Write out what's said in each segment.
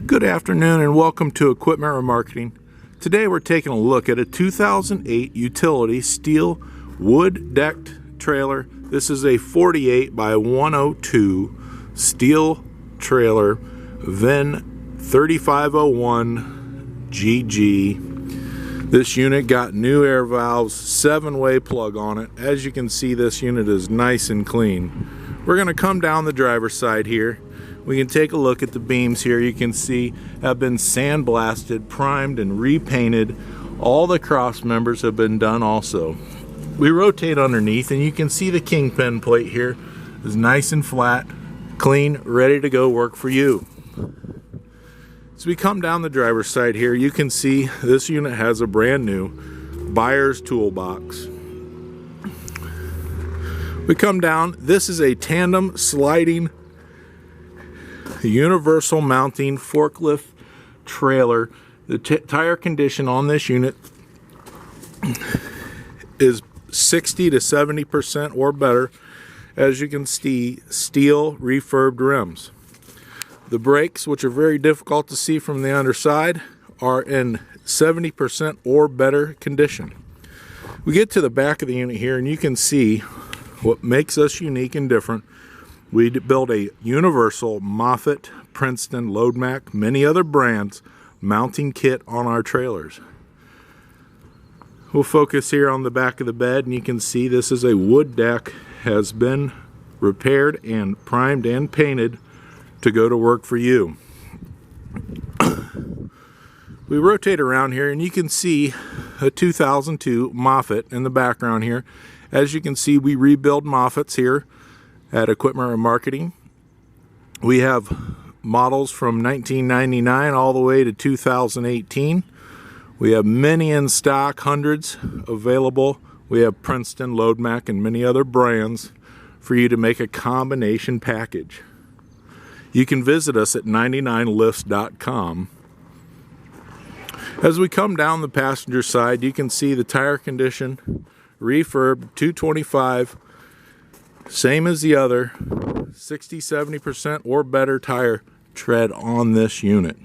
Good afternoon and welcome to Equipment Remarketing. Today we're taking a look at a 2008 utility steel wood decked trailer. This is a 48 by 102 steel trailer, VIN 3501 GG. This unit got new air valves, 7-way plug on it. As you can see, this unit is nice and clean. We're going to come down the driver's side here. We can take a look at the beams here. You can see have been sandblasted, primed, and repainted. All the cross members have been done also. We rotate underneath and you can see the kingpin plate here is nice and flat, clean, ready to go work for you. As we come down the driver's side here, you can see this unit has a brand new buyer's toolbox. We come down, this is a tandem sliding universal mounting forklift trailer. The tire condition on this unit is 60 to 70% or better. As you can see, steel refurbed rims. The brakes, which are very difficult to see from the underside, are in 70% or better condition. We get to the back of the unit here and you can see what makes us unique and different. We build a universal Moffett, Princeton, Loadmac, many other brands mounting kit on our trailers. We'll focus here on the back of the bed and you can see this is a wood deck, has been repaired and primed and painted to go to work for you. We rotate around here and you can see a 2002 Moffett in the background here. As you can see, we rebuild Moffetts here at Equipment Remarketing. We have models from 1999 all the way to 2018. We have many in stock, hundreds available. We have Princeton, Loadmac, and many other brands for you to make a combination package. You can visit us at 99lifts.com. As we come down the passenger side, you can see the tire condition, refurb 225, same as the other, 60-70% or better tire tread on this unit.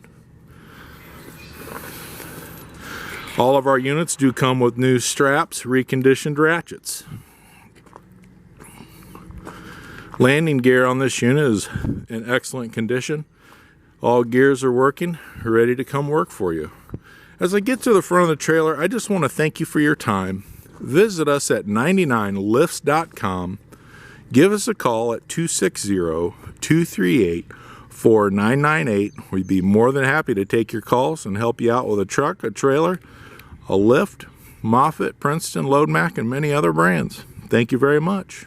All of our units do come with new straps, reconditioned ratchets. Landing gear on this unit is in excellent condition. All gears are working, ready to come work for you. As I get to the front of the trailer, I just want to thank you for your time. Visit us at 99lifts.com. Give us a call at 260-238-4998. We'd be more than happy to take your calls and help you out with a truck, a trailer, a lift, Moffett, Princeton, Loadmac, and many other brands. Thank you very much.